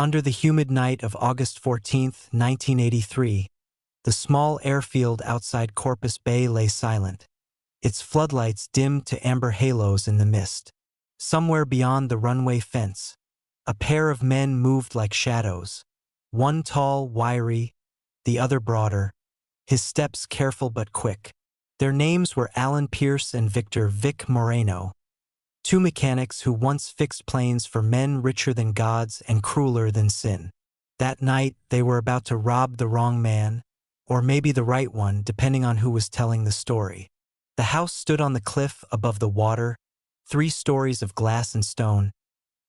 Under the humid night of August 14, 1983, the small airfield outside Corpus Bay lay silent, its floodlights dimmed to amber halos in the mist. Somewhere beyond the runway fence, a pair of men moved like shadows, one tall, wiry, the other broader, his steps careful but quick. Their names were Alan Pierce and Victor Vic Moreno, two mechanics who once fixed planes for men richer than gods and crueler than sin. That night, they were about to rob the wrong man, or maybe the right one, depending on who was telling the story. The house stood on the cliff above the water, 3 stories of glass and stone,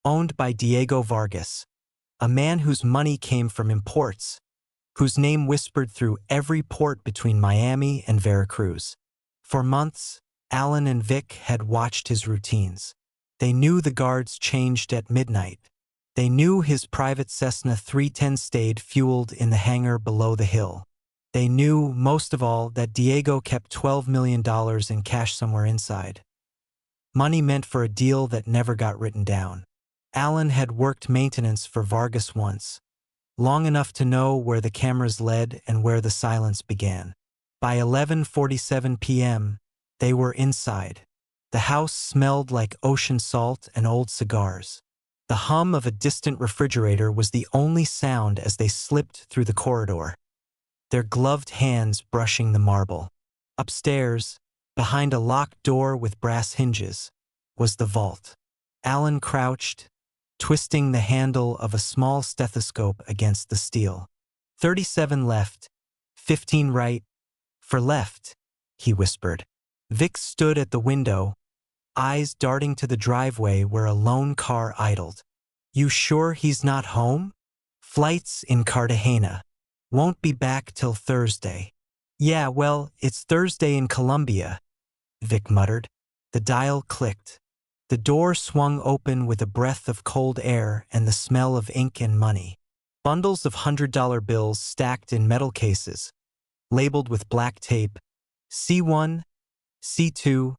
owned by Diego Vargas, a man whose money came from imports, whose name whispered through every port between Miami and Veracruz. For months, Alan and Vic had watched his routines. They knew the guards changed at midnight. They knew his private Cessna 310 stayed fueled in the hangar below the hill. They knew, most of all, that Diego kept $12 million in cash somewhere inside. Money meant for a deal that never got written down. Alan had worked maintenance for Vargas once, long enough to know where the cameras led and where the silence began. By 11:47 p.m., they were inside. The house smelled like ocean salt and old cigars. The hum of a distant refrigerator was the only sound as they slipped through the corridor, their gloved hands brushing the marble. Upstairs, behind a locked door with brass hinges, was the vault. Alan crouched, twisting the handle of a small stethoscope against the steel. 37 left, 15 right, for left, he whispered. Vic stood at the window, eyes darting to the driveway where a lone car idled. You sure he's not home? Flights in Cartagena. Won't be back till Thursday. Yeah, well, it's Thursday in Colombia, Vic muttered. The dial clicked. The door swung open with a breath of cold air and the smell of ink and money. Bundles of $100 bills stacked in metal cases, labeled with black tape, C1, C2,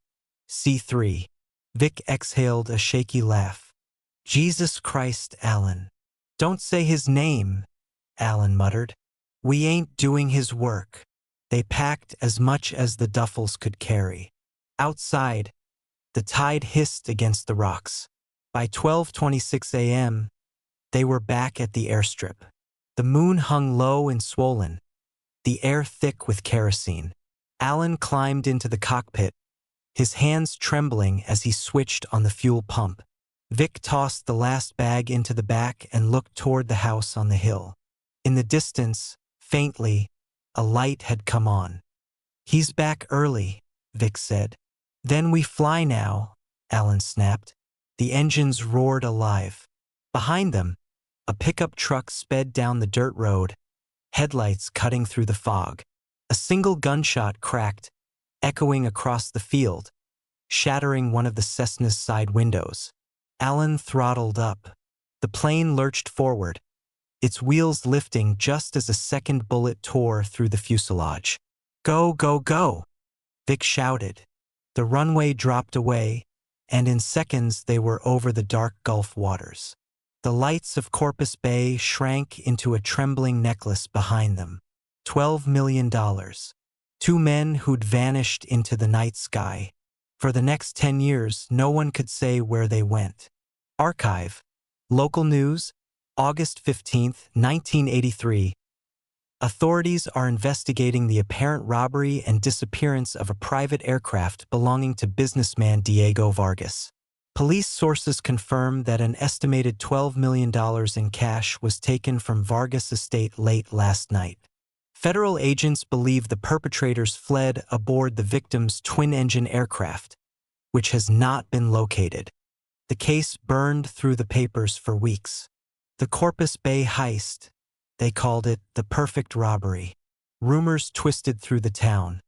C3. Vic exhaled a shaky laugh. Jesus Christ, Alan. Don't say his name, Alan muttered. We ain't doing his work. They packed as much as the duffels could carry. Outside, the tide hissed against the rocks. By 12:26 a.m., they were back at the airstrip. The moon hung low and swollen, the air thick with kerosene. Alan climbed into the cockpit, his hands trembling as he switched on the fuel pump. Vic tossed the last bag into the back and looked toward the house on the hill. In the distance, faintly, a light had come on. He's back early, Vic said. Then we fly now, Alan snapped. The engines roared alive. Behind them, a pickup truck sped down the dirt road, headlights cutting through the fog. A single gunshot cracked, echoing across the field, shattering one of the Cessna's side windows. Alan throttled up. The plane lurched forward, its wheels lifting just as a second bullet tore through the fuselage. Go, go, go, Vic shouted. The runway dropped away, and in seconds they were over the dark Gulf waters. The lights of Corpus Bay shrank into a trembling necklace behind them. $12 million. 2 men who'd vanished into the night sky. For the next 10 years, no one could say where they went. Archive. Local news, August 15, 1983. Authorities are investigating the apparent robbery and disappearance of a private aircraft belonging to businessman Diego Vargas. Police sources confirm that an estimated $12 million in cash was taken from Vargas' estate late last night. Federal agents believe the perpetrators fled aboard the victim's twin-engine aircraft, which has not been located. The case burned through the papers for weeks. The Corpus Bay heist, they called it the perfect robbery. Rumors twisted through the town.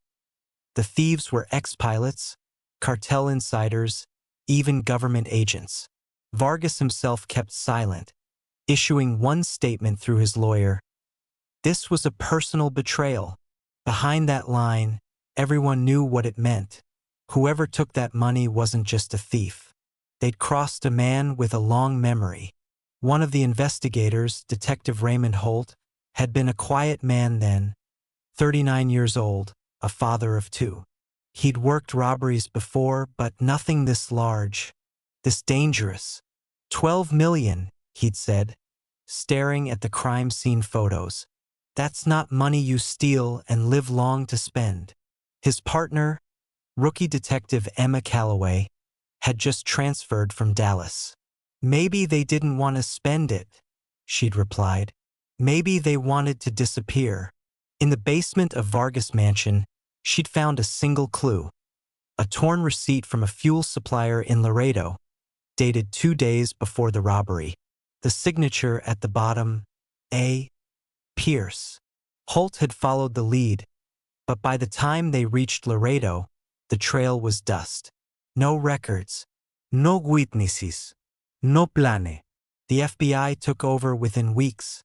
The thieves were ex-pilots, cartel insiders, even government agents. Vargas himself kept silent, issuing one statement through his lawyer. This was a personal betrayal. Behind that line, everyone knew what it meant. Whoever took that money wasn't just a thief. They'd crossed a man with a long memory, One of the investigators, Detective Raymond Holt, had been a quiet man then, 39 years old, a father of two. He'd worked robberies before, but nothing this large, this dangerous. 12 million, he'd said, staring at the crime scene photos. That's not money you steal and live long to spend. His partner, rookie detective Emma Calloway, had just transferred from Dallas. Maybe they didn't want to spend it, she'd replied. Maybe they wanted to disappear. In the basement of Vargas Mansion, she'd found a single clue. A torn receipt from a fuel supplier in Laredo, dated 2 days before the robbery. The signature at the bottom, A. Pierce. Holt had followed the lead, but by the time they reached Laredo, the trail was dust. No records, no witnesses, no plane. The FBI took over within weeks,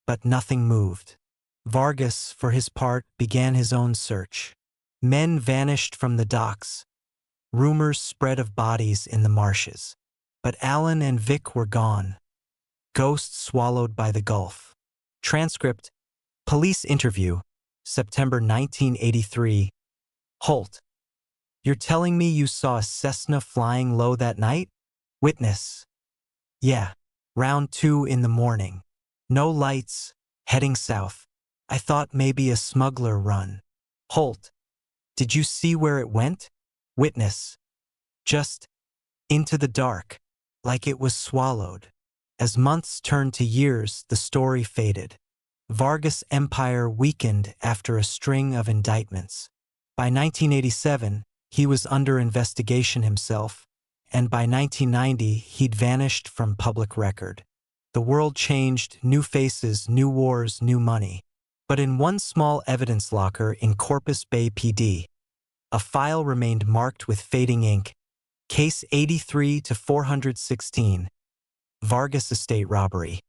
but nothing moved. Vargas, for his part, began his own search. Men vanished from the docks. Rumors spread of bodies in the marshes. But Alan and Vic were gone. Ghosts swallowed by the Gulf. Transcript: Police interview, September 1983. Holt: You're telling me you saw a Cessna flying low that night? Witness: Yeah, round 2 in the morning. No lights, heading south. I thought maybe a smuggler run. Holt: Did you see where it went? Witness: Just into the dark, like it was swallowed. As months turned to years, the story faded. Vargas' empire weakened after a string of indictments. By 1987, he was under investigation himself, and by 1990, he'd vanished from public record. The world changed, new faces, new wars, new money. But in one small evidence locker in Corpus Bay PD, a file remained marked with fading ink, Case 83 to 416, Vargas estate robbery.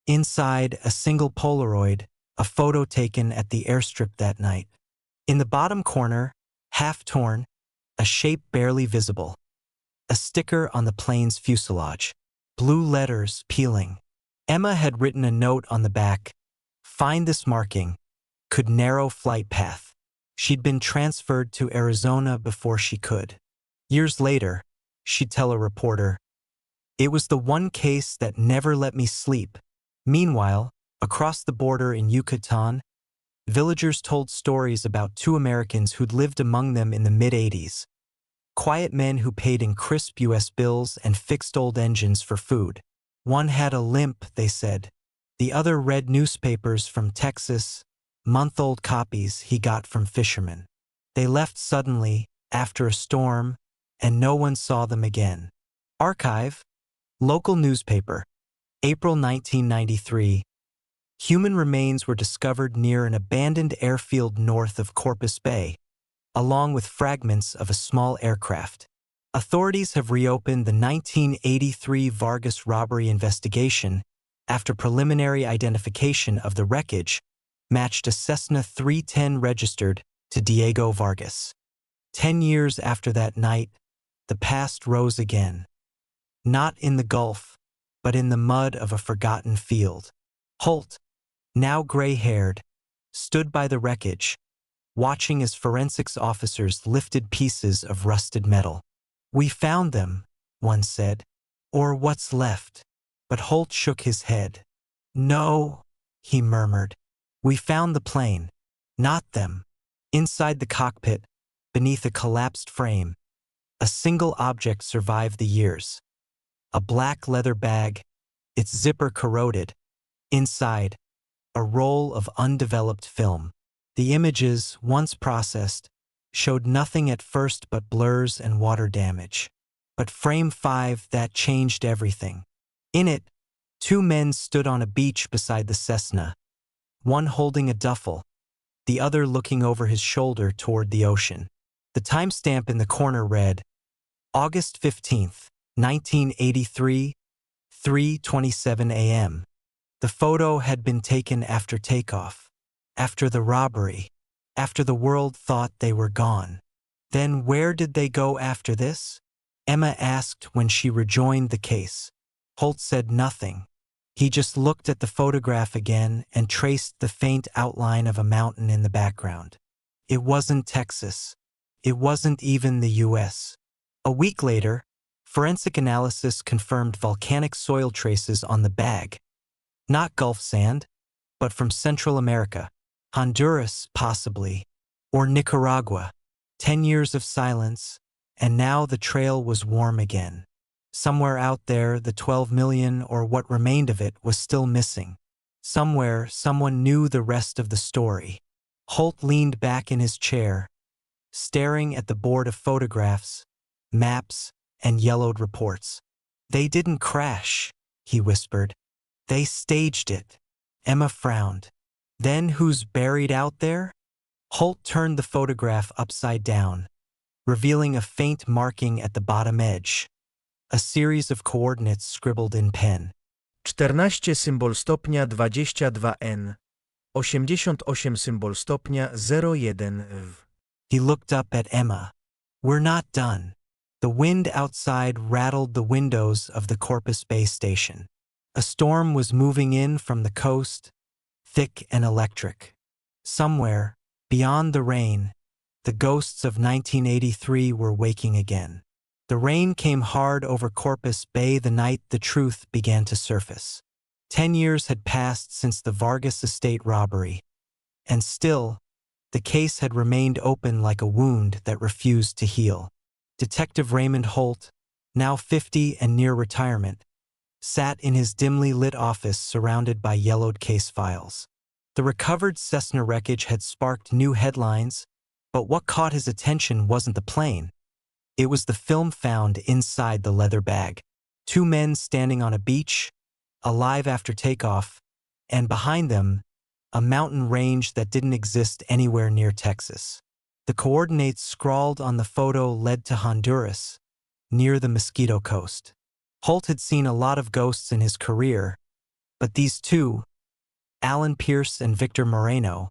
Inside, a single Polaroid, a photo taken at the airstrip that night. In the bottom corner, half torn, a shape barely visible. A sticker on the plane's fuselage. Blue letters peeling. Emma had written a note on the back. Find this marking. Could narrow flight path. She'd been transferred to Arizona before she could. Years later, she'd tell a reporter, "It was the one case that never let me sleep." Meanwhile, across the border in Yucatan, villagers told stories about 2 Americans who'd lived among them in the mid-80s. Quiet men who paid in crisp U.S. bills and fixed old engines for food. One had a limp, they said. The other read newspapers from Texas, month-old copies he got from fishermen. They left suddenly, after a storm, and no one saw them again. Archive, local newspaper, April 1993. Human remains were discovered near an abandoned airfield north of Corpus Bay, along with fragments of a small aircraft. Authorities have reopened the 1983 Vargas robbery investigation after preliminary identification of the wreckage matched a Cessna 310 registered to Diego Vargas. 10 years after that night, the past rose again. Not in the Gulf, but in the mud of a forgotten field. Holt, now gray-haired, stood by the wreckage, watching as forensics officers lifted pieces of rusted metal. "We found them," one said, "or what's left." But Holt shook his head. "No," he murmured. "We found the plane, not them." Inside the cockpit, beneath a collapsed frame, a single object survived the years. A black leather bag, its zipper corroded. Inside, a roll of undeveloped film. The images, once processed, showed nothing at first but blurs and water damage. But frame 5, that changed everything. In it, 2 men stood on a beach beside the Cessna, one holding a duffel, the other looking over his shoulder toward the ocean. The timestamp in the corner read, August 15th, 1983, 3:27 a.m. The photo had been taken after takeoff, after the robbery, after the world thought they were gone. Then where did they go after this? Emma asked when she rejoined the case. Holt said nothing. He just looked at the photograph again and traced the faint outline of a mountain in the background. It wasn't Texas. It wasn't even the US. A week later, forensic analysis confirmed volcanic soil traces on the bag. Not Gulf sand, but from Central America, Honduras possibly, or Nicaragua. 10 years of silence, and now the trail was warm again. Somewhere out there, the 12 million or what remained of it was still missing. Somewhere, someone knew the rest of the story. Holt leaned back in his chair, staring at the board of photographs, maps, and yellowed reports. They didn't crash, he whispered. They staged it. Emma frowned. Then who's buried out there? Holt turned the photograph upside down, revealing a faint marking at the bottom edge. A series of coordinates scribbled in pen. 14 symbol stopnia 22N. 88 symbol stopnia 01 w. He looked up at Emma. We're not done. The wind outside rattled the windows of the Corpus Bay station. A storm was moving in from the coast, thick and electric. Somewhere, beyond the rain, the ghosts of 1983 were waking again. The rain came hard over Corpus Bay the night the truth began to surface. 10 years had passed since the Vargas estate robbery, and still, the case had remained open like a wound that refused to heal. Detective Raymond Holt, now 50 and near retirement, sat in his dimly lit office surrounded by yellowed case files. The recovered Cessna wreckage had sparked new headlines, but what caught his attention wasn't the plane. It was the film found inside the leather bag. 2 men standing on a beach, alive after takeoff, and behind them, a mountain range that didn't exist anywhere near Texas. The coordinates scrawled on the photo led to Honduras, near the Mosquito Coast. Holt had seen a lot of ghosts in his career, but these two, Alan Pierce and Victor Moreno,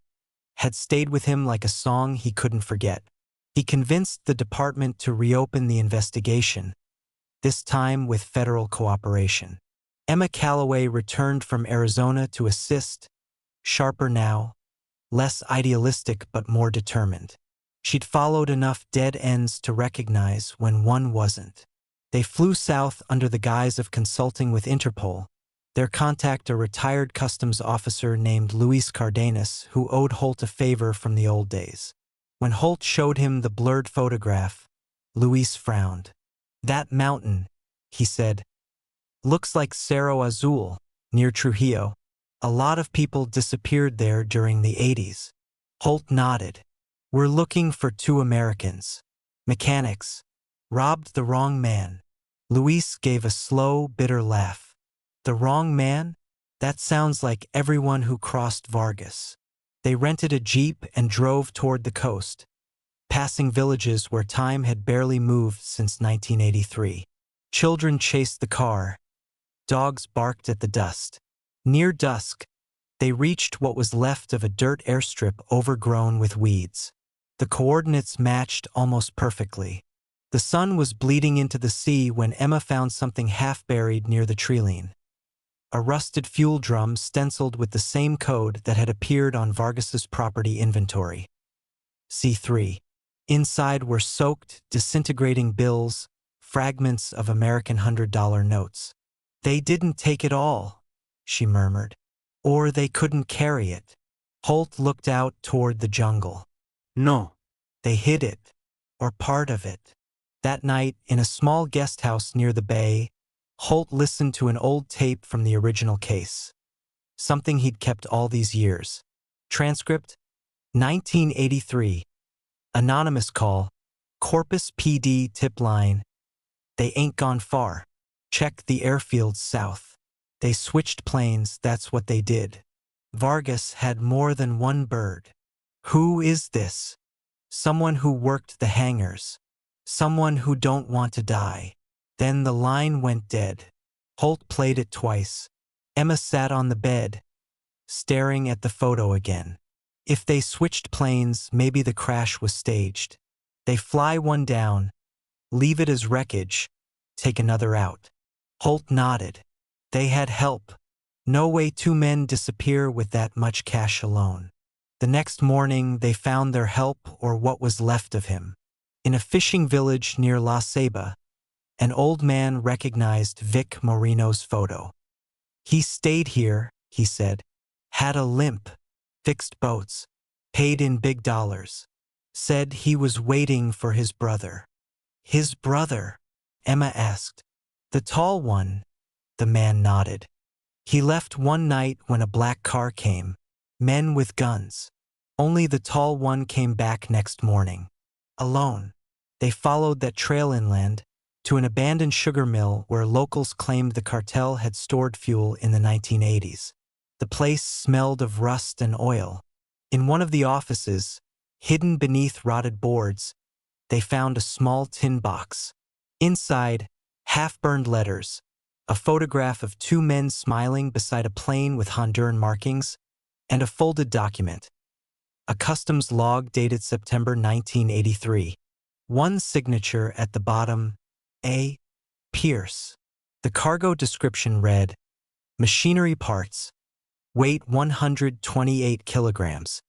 had stayed with him like a song he couldn't forget. He convinced the department to reopen the investigation, this time with federal cooperation. Emma Calloway returned from Arizona to assist, sharper now, less idealistic but more determined. She'd followed enough dead ends to recognize when one wasn't. They flew south under the guise of consulting with Interpol, their contact a retired customs officer named Luis Cardenas who owed Holt a favor from the old days. When Holt showed him the blurred photograph, Luis frowned. That mountain, he said, looks like Cerro Azul, near Trujillo. A lot of people disappeared there during the 80s. Holt nodded. We're looking for 2 Americans. Mechanics. Robbed the wrong man. Luis gave a slow, bitter laugh. The wrong man? That sounds like everyone who crossed Vargas. They rented a jeep and drove toward the coast, passing villages where time had barely moved since 1983. Children chased the car. Dogs barked at the dust. Near dusk, they reached what was left of a dirt airstrip overgrown with weeds. The coordinates matched almost perfectly. The sun was bleeding into the sea when Emma found something half-buried near the treeline. A rusted fuel drum stenciled with the same code that had appeared on Vargas's property inventory. C3. Inside were soaked, disintegrating bills, fragments of American $100 notes. They didn't take it all, she murmured. Or they couldn't carry it. Holt looked out toward the jungle. No. They hid it, or part of it. That night, in a small guest house near the bay, Holt listened to an old tape from the original case. Something he'd kept all these years. Transcript: 1983. Anonymous call. Corpus PD tip line. They ain't gone far. Check the airfields south. They switched planes, that's what they did. Vargas had more than one bird. Who is this? Someone who worked the hangars. Someone who don't want to die. Then the line went dead. Holt played it twice. Emma sat on the bed, staring at the photo again. If they switched planes, maybe the crash was staged. They fly one down, leave it as wreckage, take another out. Holt nodded. They had help. No way two men disappear with that much cash alone. The next morning, they found their help or what was left of him. In a fishing village near La Ceiba, an old man recognized Vic Moreno's photo. He stayed here, he said, had a limp, fixed boats, paid in big dollars. Said he was waiting for his brother. His brother? Emma asked. The tall one, the man nodded. He left one night when a black car came. Men with guns. Only the tall one came back next morning. Alone. They followed that trail inland to an abandoned sugar mill where locals claimed the cartel had stored fuel in the 1980s. The place smelled of rust and oil. In one of the offices, hidden beneath rotted boards, they found a small tin box. Inside, half-burned letters, a photograph of two men smiling beside a plane with Honduran markings, and a folded document. A customs log dated September 1983. One signature at the bottom, A. Pierce. The cargo description read, machinery parts, weight 128 kilograms.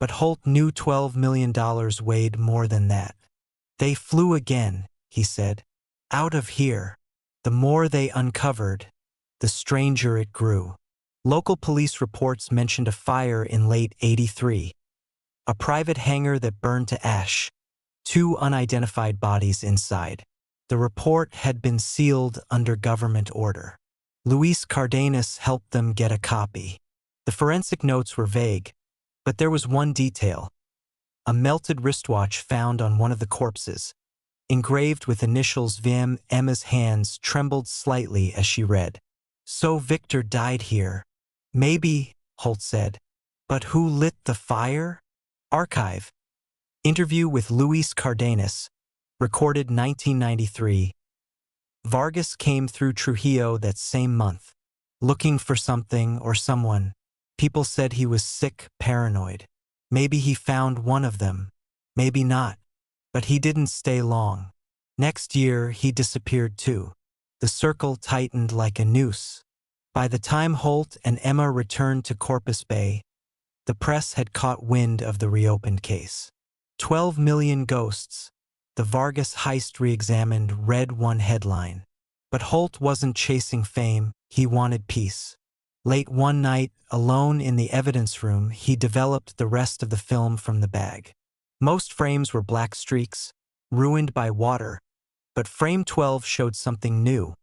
But Holt knew $12 million weighed more than that. They flew again, he said. Out of here. The more they uncovered, the stranger it grew. Local police reports mentioned a fire in late '83. A private hangar that burned to ash. 2 unidentified bodies inside. The report had been sealed under government order. Luis Cardenas helped them get a copy. The forensic notes were vague, but there was one detail. A melted wristwatch found on one of the corpses. Engraved with initials VM. Emma's hands trembled slightly as she read. So Victor died here. Maybe, Holt said. But who lit the fire? Archive. Interview with Luis Cardenas. Recorded 1993. Vargas came through Trujillo that same month. Looking for something or someone. People said he was sick, paranoid. Maybe he found one of them. Maybe not. But he didn't stay long. Next year, he disappeared too. The circle tightened like a noose. By the time Holt and Emma returned to Corpus Bay, the press had caught wind of the reopened case. 12 million ghosts. The Vargas heist re-examined read one headline. But Holt wasn't chasing fame, he wanted peace. Late one night, alone in the evidence room, he developed the rest of the film from the bag. Most frames were black streaks, ruined by water, but frame 12 showed something new.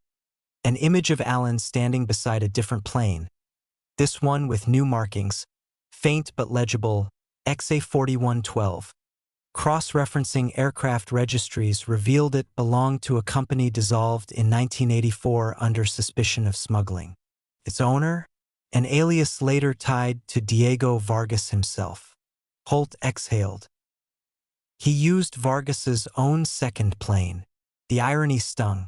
An image of Alan standing beside a different plane. This one with new markings, faint but legible, XA4112. Cross-referencing aircraft registries revealed it belonged to a company dissolved in 1984 under suspicion of smuggling. Its owner? An alias later tied to Diego Vargas himself. Holt exhaled. He used Vargas's own second plane. The irony stung.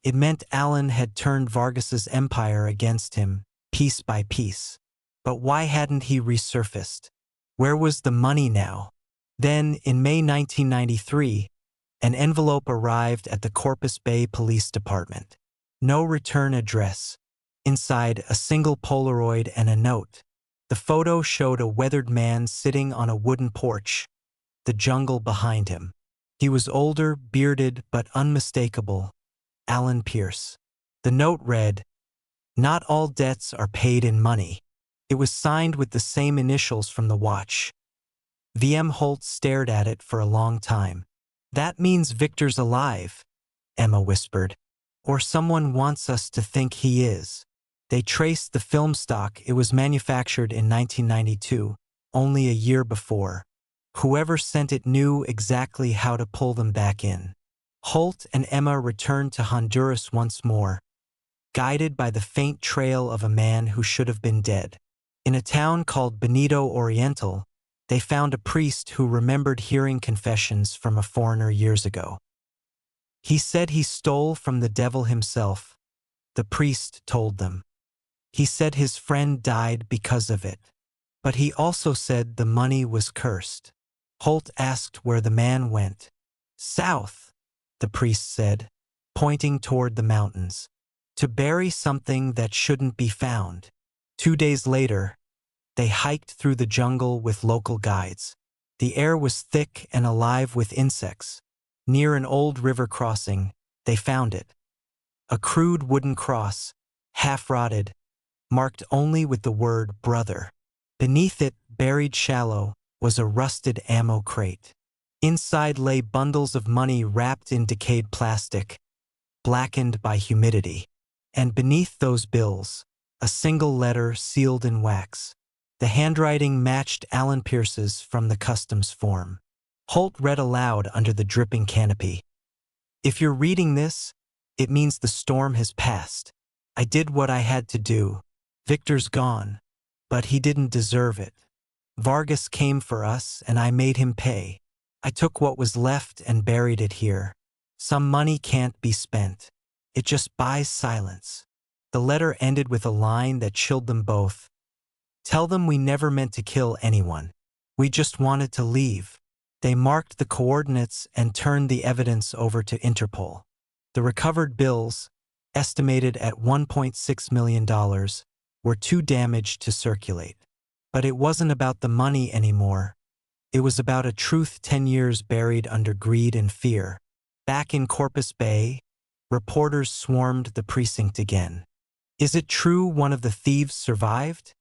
It meant Alan had turned Vargas's empire against him, piece by piece. But why hadn't he resurfaced? Where was the money now? Then, in May 1993, an envelope arrived at the Corpus Bay Police Department. No return address. Inside, a single Polaroid and a note. The photo showed a weathered man sitting on a wooden porch, the jungle behind him. He was older, bearded, but unmistakable. Alan Pierce. The note read, "Not all debts are paid in money." It was signed with the same initials from the watch. VM. Holt stared at it for a long time. That means Victor's alive, Emma whispered. Or someone wants us to think he is. They traced the film stock. It was manufactured in 1992, only a year before. Whoever sent it knew exactly how to pull them back in. Holt and Emma returned to Honduras once more, guided by the faint trail of a man who should have been dead. In a town called Benito Oriental, they found a priest who remembered hearing confessions from a foreigner years ago. He said he stole from the devil himself, the priest told them. He said his friend died because of it. But he also said the money was cursed. Holt asked where the man went. South, the priest said, pointing toward the mountains. To bury something that shouldn't be found. 2 days later, they hiked through the jungle with local guides. The air was thick and alive with insects. Near an old river crossing, they found it. A crude wooden cross, half-rotted, marked only with the word brother. Beneath it, buried shallow, was a rusted ammo crate. Inside lay bundles of money wrapped in decayed plastic, blackened by humidity. And beneath those bills, a single letter sealed in wax. The handwriting matched Alan Pierce's from the customs form. Holt read aloud under the dripping canopy. "If you're reading this, it means the storm has passed. I did what I had to do. Victor's gone, but he didn't deserve it. Vargas came for us and I made him pay. I took what was left and buried it here. Some money can't be spent. It just buys silence." The letter ended with a line that chilled them both. "Tell them we never meant to kill anyone. We just wanted to leave." They marked the coordinates and turned the evidence over to Interpol. The recovered bills, estimated at $1.6 million, were too damaged to circulate. But it wasn't about the money anymore. It was about a truth 10 years buried under greed and fear. Back in Corpus Bay, reporters swarmed the precinct again. "Is it true one of the thieves survived?"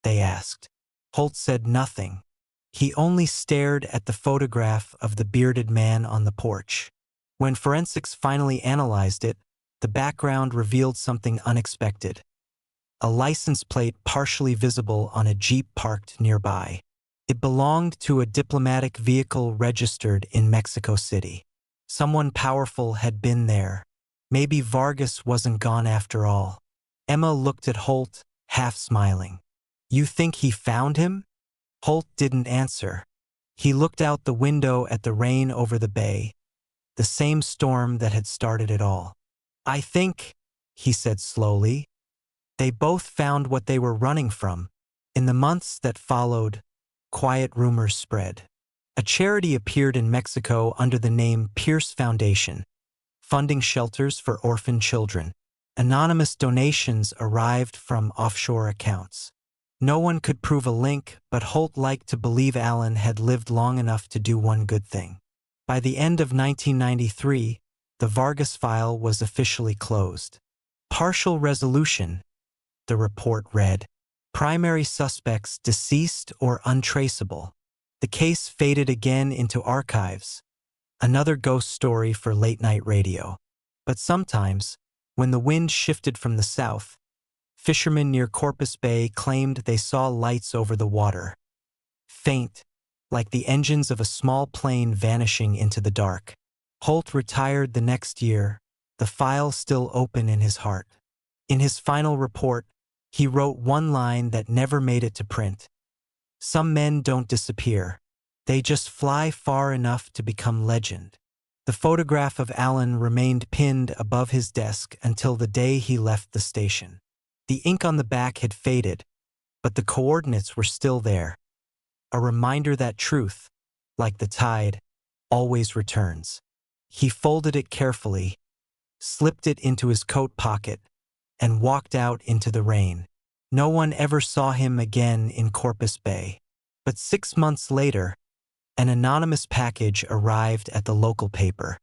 they asked. Holt said nothing. He only stared at the photograph of the bearded man on the porch. When forensics finally analyzed it, the background revealed something unexpected. A license plate partially visible on a Jeep parked nearby. It belonged to a diplomatic vehicle registered in Mexico City. Someone powerful had been there. Maybe Vargas wasn't gone after all. Emma looked at Holt, half smiling. "You think he found him?" Holt didn't answer. He looked out the window at the rain over the bay, the same storm that had started it all. "I think," he said slowly, "they both found what they were running from." In the months that followed, quiet rumors spread. A charity appeared in Mexico under the name Pierce Foundation, funding shelters for orphan children. Anonymous donations arrived from offshore accounts. No one could prove a link, but Holt liked to believe Alan had lived long enough to do one good thing. By the end of 1993, the Vargas file was officially closed. Partial resolution, the report read. Primary suspects deceased or untraceable. The case faded again into archives, another ghost story for late-night radio. But sometimes, when the wind shifted from the south, fishermen near Corpus Bay claimed they saw lights over the water. Faint, like the engines of a small plane vanishing into the dark. Holt retired the next year, the file still open in his heart. In his final report, he wrote one line that never made it to print. "Some men don't disappear. They just fly far enough to become legend." The photograph of Alan remained pinned above his desk until the day he left the station. The ink on the back had faded, but the coordinates were still there. A reminder that truth, like the tide, always returns. He folded it carefully, slipped it into his coat pocket, and walked out into the rain. No one ever saw him again in Corpus Bay. But 6 months later, an anonymous package arrived at the local paper.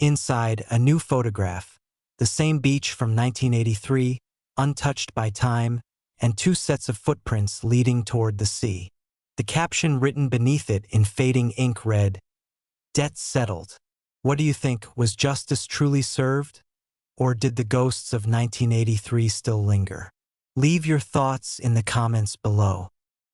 Inside, a new photograph, the same beach from 1983, untouched by time, and 2 sets of footprints leading toward the sea. The caption written beneath it in fading ink read, "Debt settled." What do you think? Was justice truly served? Or did the ghosts of 1983 still linger? Leave your thoughts in the comments below.